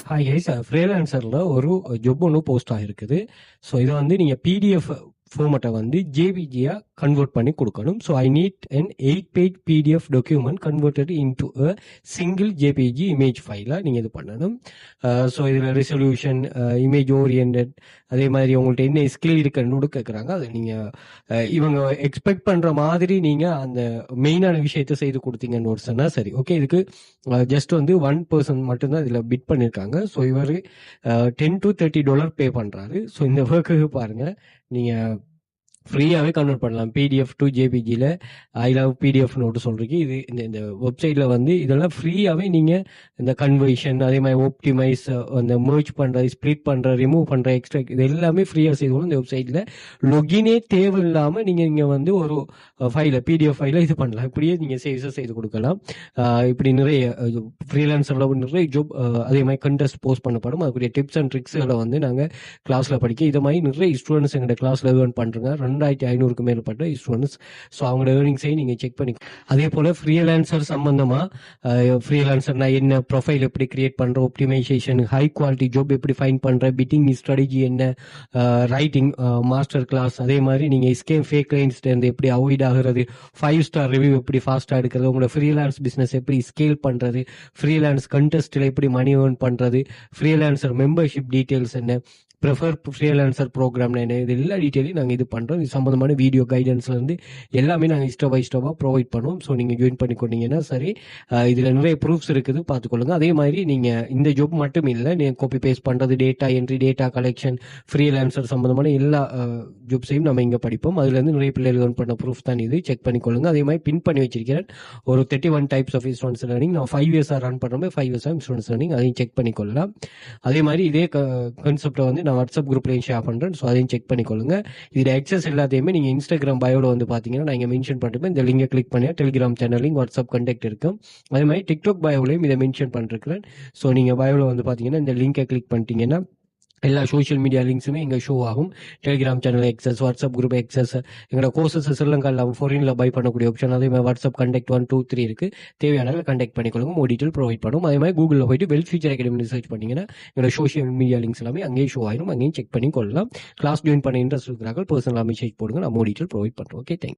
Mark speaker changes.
Speaker 1: Hi guys, ஃப்ரீலான்சரில் ஒரு job ஒன்று post ஆகிருக்குது. ஸோ இதை வந்து நீங்கள் பிடிஎஃப் ஃபார்மேட்டை வந்து ஜேபிஜியாக கன்வெர்ட் பண்ணி கொடுக்கணும். So I need an 8-page PDF document converted into a single JPG image ஃபைலாக நீங்கள் இது பண்ணணும். ஸோ இதில் ரெசல்யூஷன், இமேஜ் ஓரியன்ட், அதே மாதிரி உங்கள்கிட்ட என்ன ஸ்கில் இருக்குன்னு கேட்குறாங்க. அது நீங்கள் இவங்க எக்ஸ்பெக்ட் பண்ணுற மாதிரி நீங்கள் அந்த மெயினான விஷயத்தை செய்து கொடுத்தீங்கன்னு ஒரு சொன்னால் சரி. ஓகே, இதுக்கு ஜஸ்ட் வந்து 1% மட்டும்தான் இதில் பிட் பண்ணியிருக்காங்க. ஸோ இவர் $10 to $30 பே பண்ணுறாரு. ஸோ இந்த ஒர்க்குக்கு பாருங்கள், நீங்கள் ஃப்ரீயாகவே கன்வெர்ட் பண்ணலாம் பிடிஎஃப் டு ஜேபிஜியில். ஐ லவ் பிடிஎஃப் நோட்டு சொல்கிறீங்க. இது இந்த வெப்சைட்டில் வந்து இதெல்லாம் ஃப்ரீயாகவே நீங்கள் இந்த கன்வர்ஷன், அதே மாதிரி ஆப்டிமைஸ், அந்த மர்ஜ் பண்ணுறது, ஸ்ப்ளிட் பண்ணுற, ரிமூவ் பண்ணுற, எக்ஸ்ட்ராக்ட், இது எல்லாமே ஃப்ரீயாக செய்துக்கணும். இந்த வெப்சைட்டில் லொகினே தேவையில்லாமல் நீங்கள் இங்கே வந்து ஒரு ஃபைலை, பிடிஎஃப் ஃபைலை இது பண்ணலாம். இப்படியே நீங்கள் செய்து கொடுக்கலாம். இப்படி நிறைய ஃப்ரீலான்சரில் நிறைய ஜாப், அதே மாதிரி கண்டெஸ்ட் போஸ்ட் பண்ணப்படும். அதுக்குரிய டிப்ஸ் அண்ட் ட்ரிக்ஸுகளை வந்து நாங்கள் கிளாஸில் படிக்க, இது மாதிரி நிறைய ஸ்டூடெண்ட்ஸ் எங்கள்கிட்ட கிளாஸில் ஏர்ன் பண்ணுறங்க. 2500க்கு மேற்பட்ட ஸ்டூடெண்ட்ஸ். ஸோ அவங்களோட ஏர்னிங்ஸையும் நீங்கள் செக் பண்ணி, அதே போல் ஃப்ரீலான்சர் சம்பந்தமாக ஃப்ரீலான்சர்னா என்ன, ப்ரொஃபைல் எப்படி கிரியேட் பண்ணுற, ஆப்டிமைசேஷன், ஹை குவாலிட்டி ஜாப் எப்படி ஃபைன் பண்ணுற, பிட்டிங் ஸ்ட்ராட்டஜி என்ன, ரைட்டிங் மாஸ்டர் கிளாஸ், அதே மாதிரி நீங்கள் ஸ்கேம் ஃபேக் கிளைண்ட்ஸ்லேருந்து எப்படி அவாய்ட் ஆகிறது, 5 ஸ்டார் ரிவ்யூ எப்படி ஃபாஸ்ட்டாக எடுக்கிறது, உங்களோட ஃப்ரீலான்ஸ் பிஸ்னஸ் எப்படி ஸ்கேல் பண்ணுறது, ஃப்ரீலான்ஸ் கண்டெஸ்ட்டில் எப்படி மணி ஏர்ன் பண்ணுறது, ஃப்ரீலான்சர் மெம்பர்ஷிப் டீட்டெயில்ஸ் என்ன, ப்ரிஃபர் ஃப்ரீலான்சர் ப்ரோக்ராம்னு என்ன, இது எல்லா டீட்டெயிலையும் நாங்கள் இது பண்ணுறோம். இது சம்மந்தமான வீடியோ கைடன்ஸ்லேருந்து எல்லாமே நாங்கள் ஸ்டெப் பை ஸ்டெப்பாக ப்ரொவைட் பண்ணுவோம். ஸோ நீங்கள் ஜாயின் பண்ணிக்கொண்டீங்கன்னா சரி. இதில் நிறைய ப்ரூஃப்ஸ் இருக்குது, பார்த்துக்கொள்ளுங்க. அதே மாதிரி நீங்கள் இந்த ஜாப் மட்டும் இல்லை, நீங்கள் காப்பி பேஸ்ட் பண்ணுறது, data entry, data collection, freelancer சம்மந்தமான எல்லா ஜாப்ஸையும் நம்ம இங்கே படிப்போம். அதுலேருந்து நிறைய பிள்ளைகள் ஏர்ன் பண்ண ப்ரூஃப் தான் இது. செக் பண்ணிக்கொள்ளுங்க. அதே மாதிரி பின் பண்ணி வச்சிருக்கிறேன் ஒரு 31 டைப்ஸ் ஆஃப் ஸ்டூடெண்ட்ஸ் லேர்னிங். நான் 5 இயர்ஸாக ரன் பண்ணுறோம், 5 இயர்ஸ் ஆஃப் ஸ்டூடெண்ட்ஸ் லேர்னிங். அதையும் செக் பண்ணிக்கொள்ளலாம். அதே மாதிரி இதே கான்செப்டை வந்து நான் வாட்ஸ்அப் குரூப்லையும் ஷேர் பண்ணுறேன். ஸோ அதையும் செக் பண்ணிக்கொள்ளுங்க. இதில் எக்ஸஸ் எல்லாத்தையுமே நீங்கள் இன்ஸ்டாகிராம் பயோட வந்து பார்த்தீங்கன்னா நான் இங்கே மென்ஷன் பண்ணிருப்பேன். இந்த லிங்கை கிளிக் பண்ணி Telegram channel link, WhatsApp contact இருக்கும். அதே மாதிரி டிக்டாக் பயோலையும் இதை மென்ஷன் பண்ணிருக்கிறேன். ஸோ நீங்கள் பயோவில் வந்து பார்த்தீங்கன்னா இந்த லிங்கை கிளிக் பண்ணிட்டீங்கன்னா எல்லா சோஷியல் மீடியா லிங்க்ஸுமே இங்கே ஷோ ஆகும். Telegram channel access, WhatsApp group access, எங்களோட கோர்சஸ் ஸ்ரீலங்கா இல்லாமல் ஃபாரினில் பை பண்ணக்கூடிய ஆப்ஷன், அதே மாதிரி வாட்ஸ்அப் கண்டெக்ட் 1, 2, 3 இருக்குது. தேவையான கண்டெக்ட் பண்ணிக்கொள்ளுங்க. மோர் டீட்டெயில் ப்ரொவைட் பண்ணும். அதே மாதிரி கூகுளில் போயிட்டு வெல்த் ஃபியூச்சர் அகாடமி சர்ச் பண்ணிங்கன்னா எங்களோட சோஷியல் மீடியா லிங்க்ஸ் எல்லாமே அங்கேயும் ஷோ ஆயிடும். அங்கேயும் செக் பண்ணி கொள்ளலாம். கிளாஸ் ஜாயின் பண்ண இன்ட்ரெஸ்ட் இருக்கிறார்கள் பர்சனலாக மெசேஜ் போடுங்க. நான் மோர் டீட்டெயில் ப்ரொவைட் பண்ணுறோம். Okay, thank you.